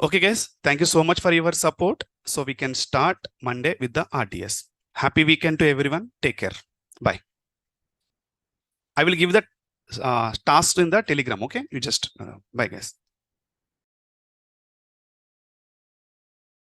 Okay, guys, thank you so much for your support. So we can start Monday with the RDS. Happy weekend to everyone. Take care. Bye. I will give the tasks in the Telegram. Okay, you just bye guys.